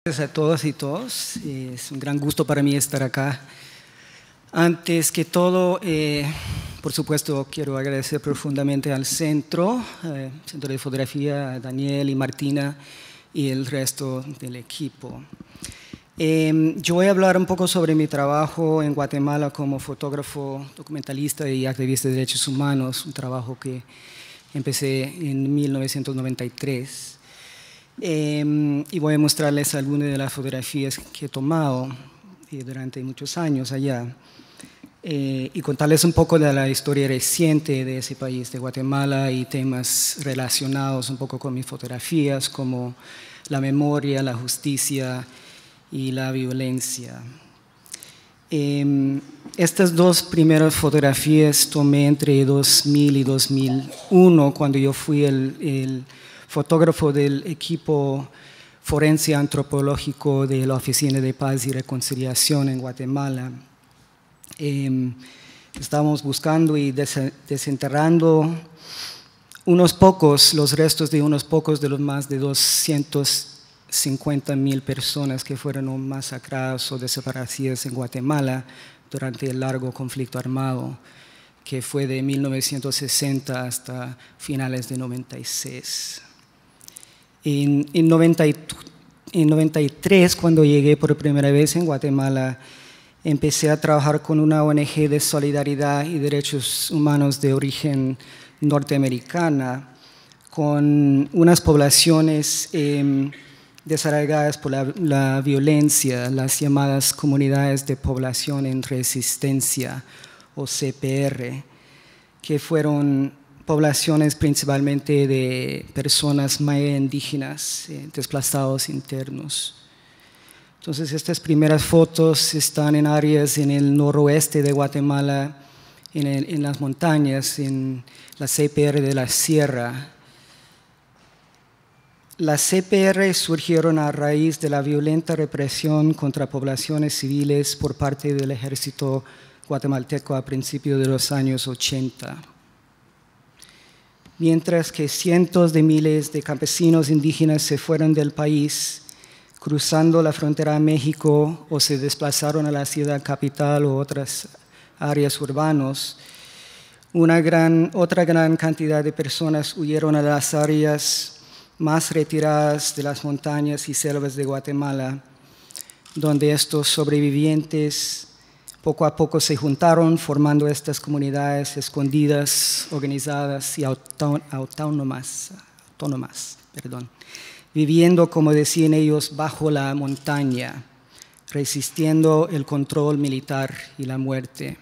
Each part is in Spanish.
Gracias a todas y todos. Es un gran gusto para mí estar acá. Antes que todo, por supuesto, quiero agradecer profundamente al Centro de Fotografía, a Daniel y Martina y el resto del equipo. Yo voy a hablar un poco sobre mi trabajo en Guatemala como fotógrafo, documentalista y activista de derechos humanos, un trabajo que empecé en 1993. Y voy a mostrarles algunas de las fotografías que he tomado durante muchos años allá y contarles un poco de la historia reciente de ese país, de Guatemala, y temas relacionados un poco con mis fotografías, como la memoria, la justicia y la violencia. Estas dos primeras fotografías tomé entre 2000 y 2001, cuando yo fui el fotógrafo del equipo forense antropológico de la Oficina de Paz y Reconciliación en Guatemala. Estábamos buscando y desenterrando los restos de unos pocos de los más de 250,000 personas que fueron masacradas o desaparecidas en Guatemala durante el largo conflicto armado, que fue de 1960 hasta finales de 96. En 93, cuando llegué por primera vez en Guatemala, empecé a trabajar con una ONG de solidaridad y derechos humanos de origen norteamericana, con unas poblaciones desarraigadas por la violencia, las llamadas comunidades de población en resistencia, o CPR, que fueron poblaciones principalmente de personas maya indígenas, desplazados internos. Entonces, estas primeras fotos están en áreas en el noroeste de Guatemala, en las montañas, en la CPR de la Sierra. Las CPR surgieron a raíz de la violenta represión contra poblaciones civiles por parte del ejército guatemalteco a principios de los años 80. Mientras que cientos de miles de campesinos indígenas se fueron del país, cruzando la frontera a México, o se desplazaron a la ciudad capital o otras áreas urbanas, otra gran cantidad de personas huyeron a las áreas más retiradas de las montañas y selvas de Guatemala, donde estos sobrevivientes poco a poco se juntaron, formando estas comunidades escondidas, organizadas y autónomas, viviendo, como decían ellos, bajo la montaña, resistiendo el control militar y la muerte.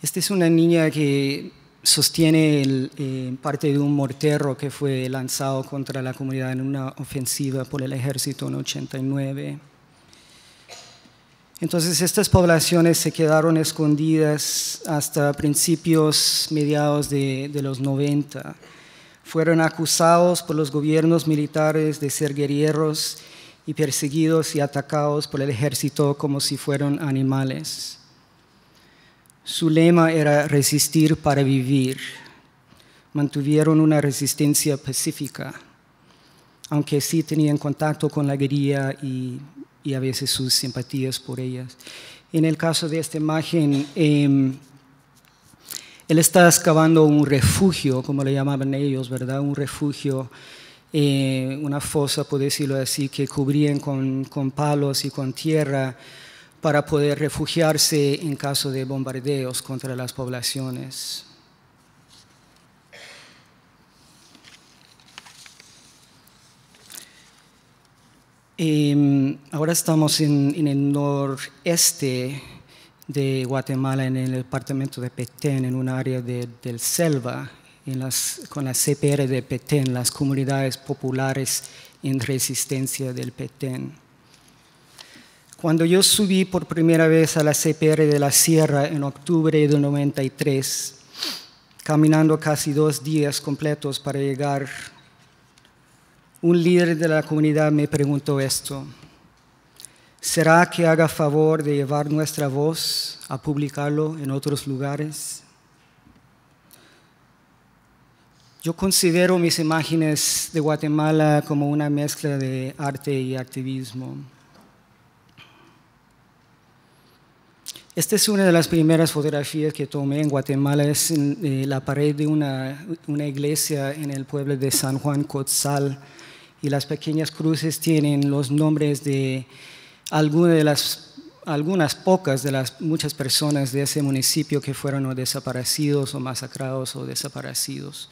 Esta es una niña que sostiene parte de un mortero que fue lanzado contra la comunidad en una ofensiva por el ejército en 89. Entonces, estas poblaciones se quedaron escondidas hasta mediados de los 90. Fueron acusados por los gobiernos militares de ser guerrilleros y perseguidos y atacados por el ejército como si fueran animales. Su lema era resistir para vivir. Mantuvieron una resistencia pacífica, aunque sí tenían contacto con la guerrilla y a veces sus simpatías por ellas. En el caso de esta imagen, él está excavando un refugio, como le llamaban ellos, ¿verdad? Un refugio, una fosa, por decirlo así, que cubrían con palos y con tierra, para poder refugiarse en caso de bombardeos contra las poblaciones. Ahora estamos en el noreste de Guatemala, en el departamento de Petén, en un área del selva, con la CPR de Petén, las comunidades populares en resistencia del Petén. Cuando yo subí por primera vez a la CPR de la Sierra en octubre de 93, caminando casi 2 días completos para llegar, un líder de la comunidad me preguntó esto: ¿será que haga favor de llevar nuestra voz a publicarlo en otros lugares? Yo considero mis imágenes de Guatemala como una mezcla de arte y activismo. Esta es una de las primeras fotografías que tomé en Guatemala, es en la pared de una iglesia en el pueblo de San Juan Cotzal, y las pequeñas cruces tienen los nombres de algunas pocas de las muchas personas de ese municipio que fueron o desaparecidos o masacrados o desaparecidos.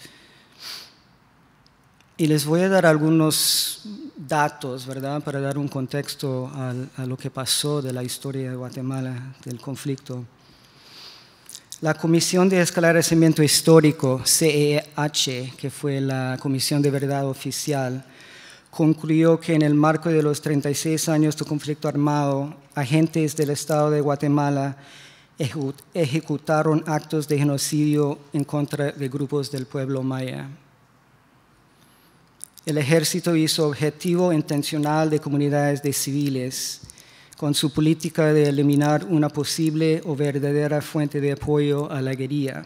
Y les voy a dar algunos datos, ¿verdad?, para dar un contexto a lo que pasó de la historia de Guatemala, del conflicto. La Comisión de Esclarecimiento Histórico, CEH, que fue la Comisión de Verdad Oficial, concluyó que en el marco de los 36 años de conflicto armado, agentes del Estado de Guatemala ejecutaron actos de genocidio en contra de grupos del pueblo maya. El ejército hizo objetivo intencional de comunidades de civiles, con su política de eliminar una posible o verdadera fuente de apoyo a la guerrilla.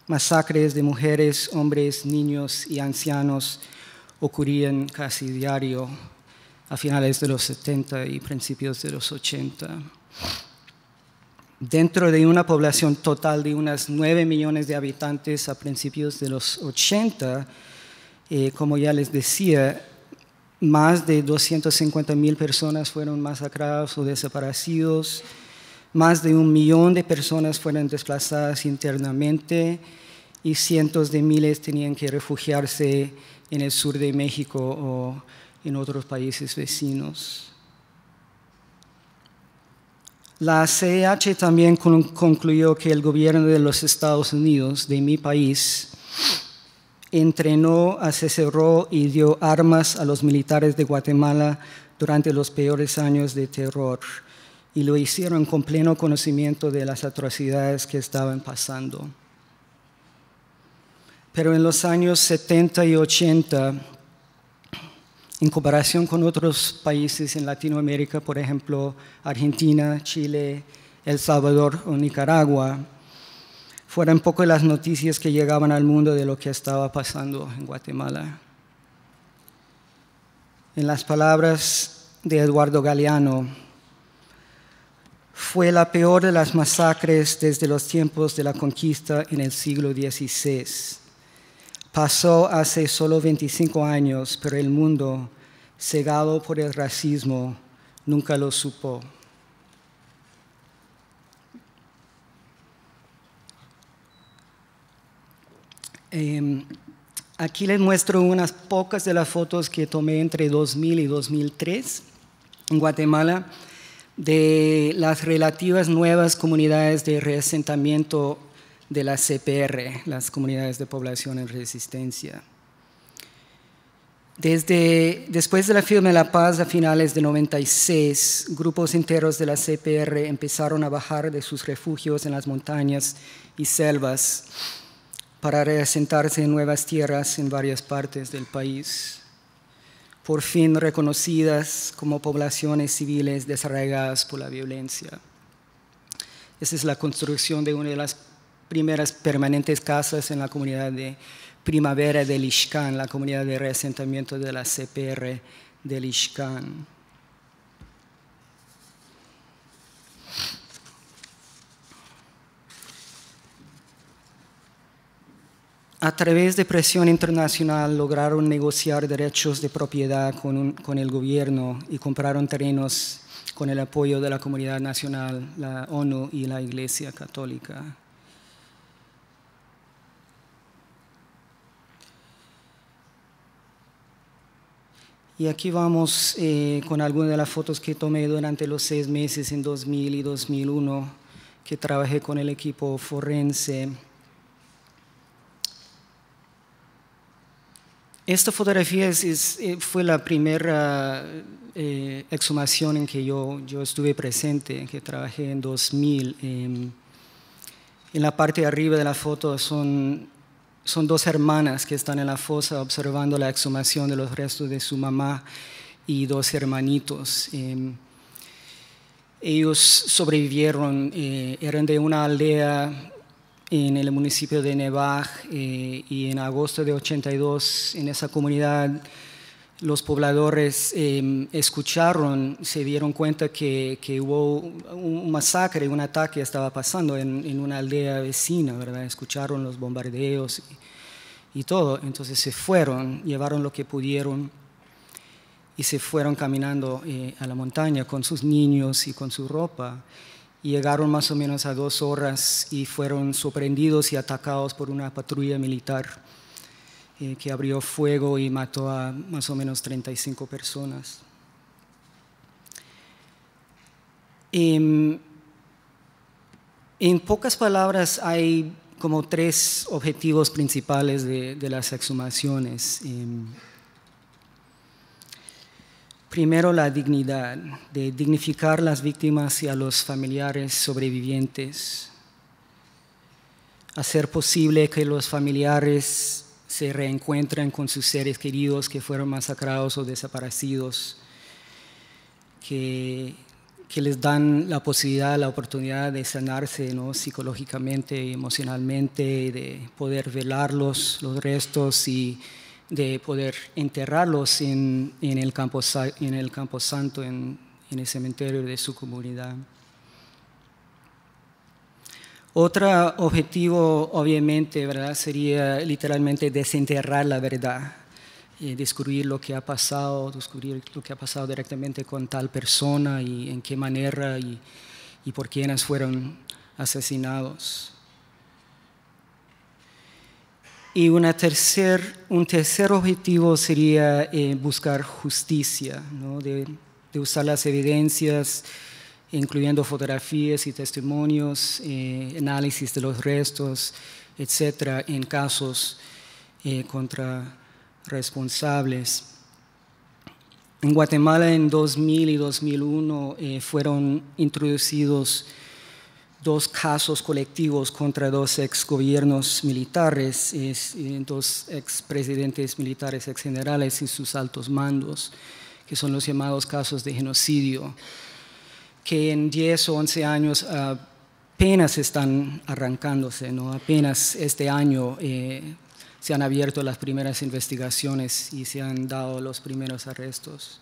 Masacres de mujeres, hombres, niños y ancianos ocurrían casi diario a finales de los 70 y principios de los 80. Dentro de una población total de unas 9 millones de habitantes a principios de los 80, como ya les decía, más de 250,000 personas fueron masacradas o desaparecidos, más de 1 millón de personas fueron desplazadas internamente y cientos de miles tenían que refugiarse en el sur de México o en otros países vecinos. La CEH también concluyó que el gobierno de los Estados Unidos, de mi país, entrenó, asesoró y dio armas a los militares de Guatemala durante los peores años de terror, y lo hicieron con pleno conocimiento de las atrocidades que estaban pasando. Pero en los años 70 y 80, en comparación con otros países en Latinoamérica, por ejemplo, Argentina, Chile, El Salvador o Nicaragua, fueron poco las noticias que llegaban al mundo de lo que estaba pasando en Guatemala. En las palabras de Eduardo Galeano, fue la peor de las masacres desde los tiempos de la conquista en el siglo XVI. Pasó hace solo 25 años, pero el mundo, cegado por el racismo, nunca lo supo. Aquí les muestro unas pocas de las fotos que tomé entre 2000 y 2003 en Guatemala de las relativas nuevas comunidades de reasentamiento de la CPR, las comunidades de población en resistencia. Después de la firma de la paz a finales de 96, grupos enteros de la CPR empezaron a bajar de sus refugios en las montañas y selvas para reasentarse en nuevas tierras en varias partes del país, por fin reconocidas como poblaciones civiles desarraigadas por la violencia. Esa es la construcción de una de las primeras permanentes casas en la comunidad de Primavera del Ixcán, la comunidad de reasentamiento de la CPR del Ixcán. A través de presión internacional lograron negociar derechos de propiedad con el gobierno y compraron terrenos con el apoyo de la comunidad nacional, la ONU y la Iglesia Católica. Y aquí vamos con algunas de las fotos que tomé durante los 6 meses en 2000 y 2001, que trabajé con el equipo forense. Esta fotografía fue la primera exhumación en que yo estuve presente, que trabajé en 2000. En la parte de arriba de la foto son 2 hermanas que están en la fosa observando la exhumación de los restos de su mamá y 2 hermanitos. Ellos sobrevivieron, eran de una aldea en el municipio de Nevaj, y en agosto de 82 en esa comunidad los pobladores escucharon, se dieron cuenta que hubo un masacre, un ataque estaba pasando en una aldea vecina, ¿verdad? Escucharon los bombardeos y todo, entonces se fueron, llevaron lo que pudieron y se fueron caminando a la montaña con sus niños y con su ropa. Y llegaron más o menos a 2 horas y fueron sorprendidos y atacados por una patrulla militar que abrió fuego y mató a más o menos 35 personas. En pocas palabras, hay como 3 objetivos principales de las exhumaciones. Primero, la dignidad, de dignificar las víctimas y a los familiares sobrevivientes. Hacer posible que los familiares se reencuentren con sus seres queridos que fueron masacrados o desaparecidos, que les dan la posibilidad, la oportunidad de sanarse, ¿no? Psicológicamente y emocionalmente, de poder velarlos, los restos, y de poder enterrarlos en el campo santo, en el cementerio de su comunidad. Otro objetivo, obviamente, ¿verdad?, sería literalmente desenterrar la verdad, descubrir lo que ha pasado, descubrir lo que ha pasado directamente con tal persona y en qué manera y por quiénes fueron asesinados. Y un tercer objetivo sería buscar justicia, ¿no? de usar las evidencias, incluyendo fotografías y testimonios, análisis de los restos, etcétera, en casos contra responsables. En Guatemala en 2000 y 2001 fueron introducidos 2 casos colectivos contra 2 exgobiernos militares, 2 expresidentes militares, exgenerales y sus altos mandos, que son los llamados casos de genocidio, que en 10 o 11 años apenas están arrancándose, ¿no? Apenas este año se han abierto las primeras investigaciones y se han dado los primeros arrestos.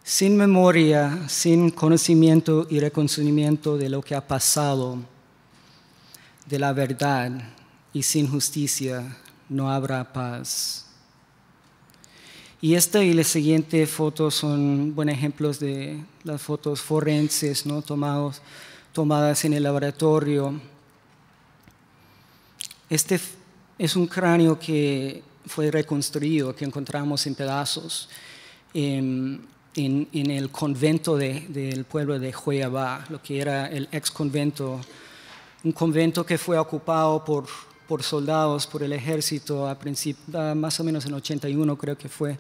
Sin memoria, sin conocimiento y reconocimiento de lo que ha pasado, de la verdad, y sin justicia, no habrá paz. Y esta y la siguiente foto son buenos ejemplos de las fotos forenses, ¿no?, tomadas en el laboratorio. Este es un cráneo que fue reconstruido, que encontramos en pedazos en el convento del pueblo de Joyabá, lo que era el ex convento, un convento que fue ocupado por soldados, por el ejército, más o menos en 81 creo que fue.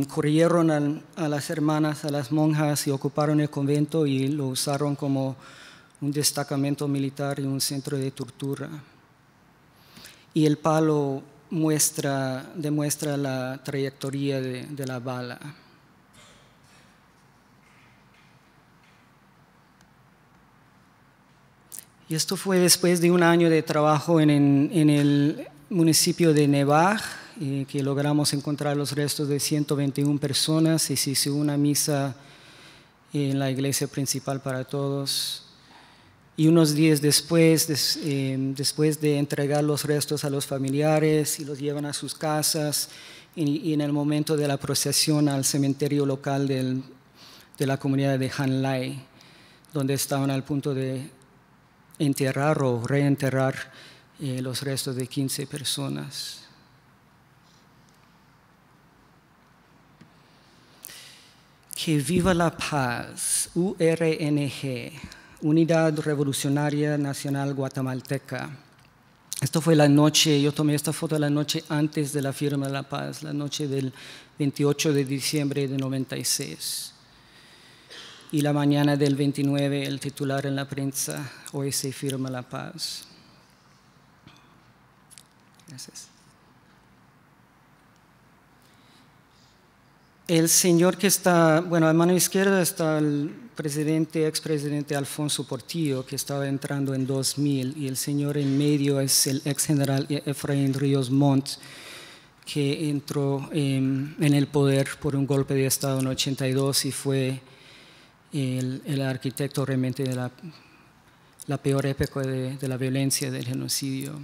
Corrieron a las hermanas, a las monjas, y ocuparon el convento y lo usaron como un destacamento militar y un centro de tortura. Y el palo demuestra la trayectoria de la bala. Y esto fue después de un año de trabajo en el municipio de Nevaj, que logramos encontrar los restos de 121 personas y se hizo una misa en la iglesia principal para todos. Y unos días después de entregar los restos a los familiares y los llevan a sus casas, y en el momento de la procesión al cementerio local de la comunidad de Hanlay, donde estaban al punto de enterrar o reenterrar los restos de 15 personas. Que viva la paz, URNG, Unidad Revolucionaria Nacional Guatemalteca. Esto fue la noche, yo tomé esta foto la noche antes de la firma de la paz, la noche del 28 de diciembre de 96. Y la mañana del 29, el titular en la prensa: hoy se firma la paz. Gracias. El señor que está, bueno, a mano izquierda está el expresidente Alfonso Portillo, que estaba entrando en 2000, y el señor en medio es el ex general Efraín Ríos Montt, que entró en el poder por un golpe de Estado en 82 y fue el arquitecto realmente de la peor época de la violencia del genocidio.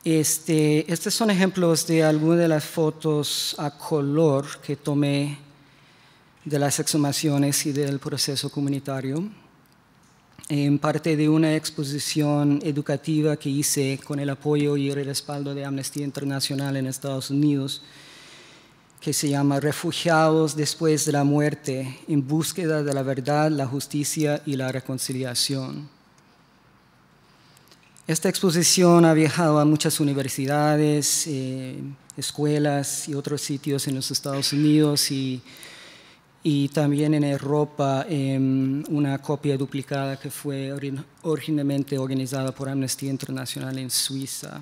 Estos son ejemplos de algunas de las fotos a color que tomé de las exhumaciones y del proceso comunitario, en parte de una exposición educativa que hice con el apoyo y el respaldo de Amnistía Internacional en Estados Unidos, que se llama Refugiados después de la muerte, en búsqueda de la verdad, la justicia y la reconciliación. Esta exposición ha viajado a muchas universidades, escuelas y otros sitios en los Estados Unidos y también en Europa, una copia duplicada que fue originalmente organizada por Amnistía Internacional en Suiza.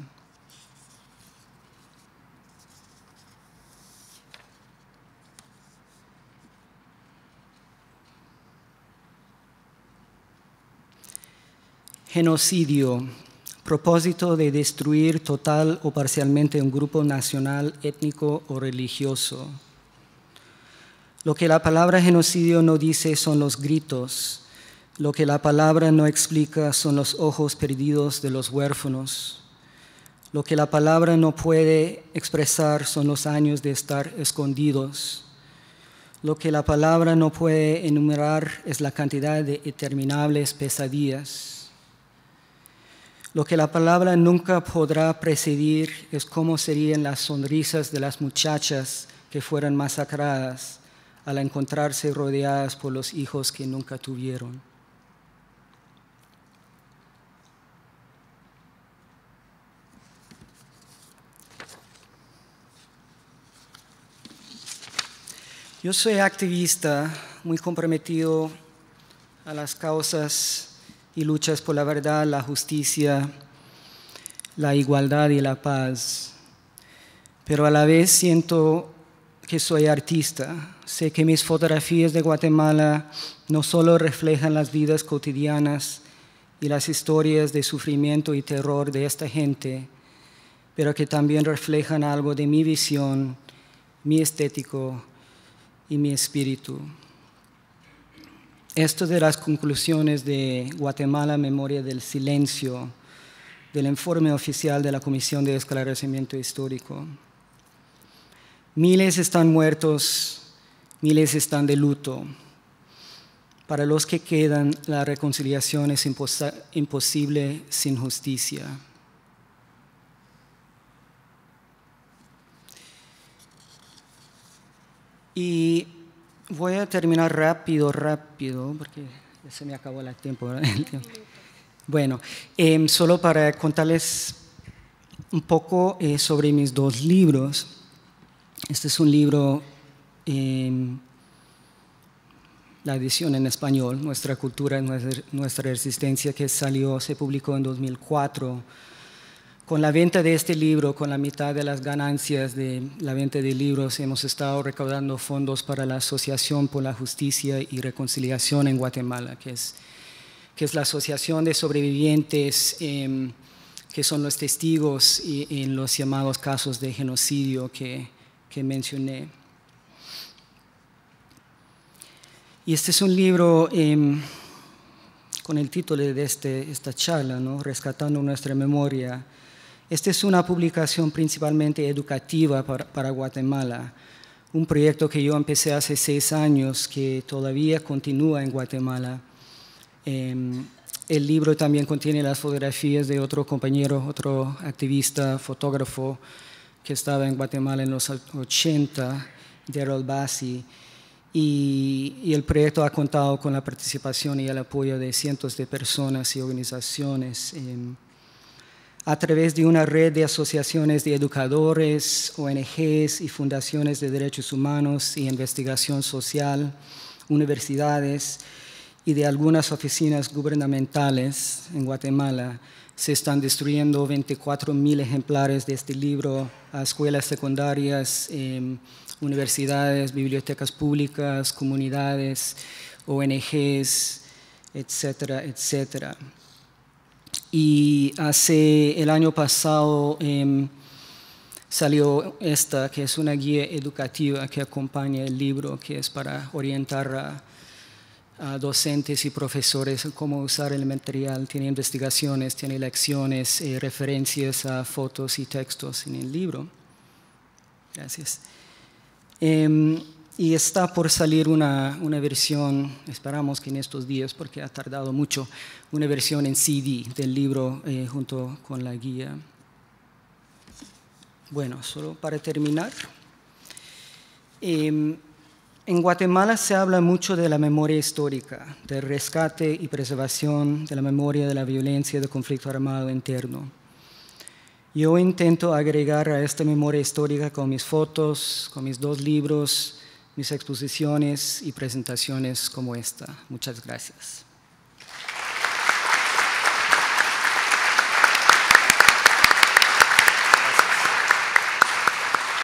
Genocidio. Propósito de destruir total o parcialmente un grupo nacional, étnico o religioso. Lo que la palabra genocidio no dice son los gritos. Lo que la palabra no explica son los ojos perdidos de los huérfanos. Lo que la palabra no puede expresar son los años de estar escondidos. Lo que la palabra no puede enumerar es la cantidad de interminables pesadillas. Lo que la palabra nunca podrá precedir es cómo serían las sonrisas de las muchachas que fueron masacradas al encontrarse rodeadas por los hijos que nunca tuvieron. Yo soy activista muy comprometido a las causas y luchas por la verdad, la justicia, la igualdad y la paz. Pero a la vez siento que soy artista. Sé que mis fotografías de Guatemala no solo reflejan las vidas cotidianas y las historias de sufrimiento y terror de esta gente, pero que también reflejan algo de mi visión, mi estético y mi espíritu. Esto de las conclusiones de Guatemala Memoria del Silencio, del informe oficial de la Comisión de Esclarecimiento Histórico. Miles están muertos, miles están de luto. Para los que quedan, la reconciliación es imposible sin justicia. Y voy a terminar rápido, porque ya se me acabó el tiempo. Bueno, solo para contarles un poco sobre mis dos libros. Este es un libro, la edición en español, Nuestra cultura, nuestra resistencia, que se publicó en 2004. Con la venta de este libro, con la mitad de las ganancias de la venta de libros, hemos estado recaudando fondos para la Asociación por la Justicia y Reconciliación en Guatemala, que es la asociación de sobrevivientes que son los testigos en los llamados casos de genocidio que mencioné. Y este es un libro con el título de esta charla, ¿no? Rescatando nuestra memoria. Esta es una publicación principalmente educativa para Guatemala, un proyecto que yo empecé hace 6 años, que todavía continúa en Guatemala. El libro también contiene las fotografías de otro compañero, otro activista, fotógrafo, que estaba en Guatemala en los 80, Daryl Bassi. Y el proyecto ha contado con la participación y el apoyo de cientos de personas y organizaciones a través de una red de asociaciones de educadores, ONGs y fundaciones de derechos humanos y investigación social, universidades y de algunas oficinas gubernamentales en Guatemala se están destruyendo 24,000 ejemplares de este libro a escuelas secundarias, universidades, bibliotecas públicas, comunidades, ONGs, etcétera, etcétera. Y el año pasado salió esta, que es una guía educativa que acompaña el libro, que es para orientar a docentes y profesores en cómo usar el material. Tiene investigaciones, tiene lecciones, referencias a fotos y textos en el libro. Gracias. Y está por salir una versión, esperamos que en estos días, porque ha tardado mucho, una versión en CD del libro junto con la guía. Bueno, solo para terminar. En Guatemala se habla mucho de la memoria histórica, del rescate y preservación de la memoria de la violencia del conflicto armado interno. Yo intento agregar a esta memoria histórica con mis fotos, con mis 2 libros, mis exposiciones y presentaciones como esta. Muchas gracias.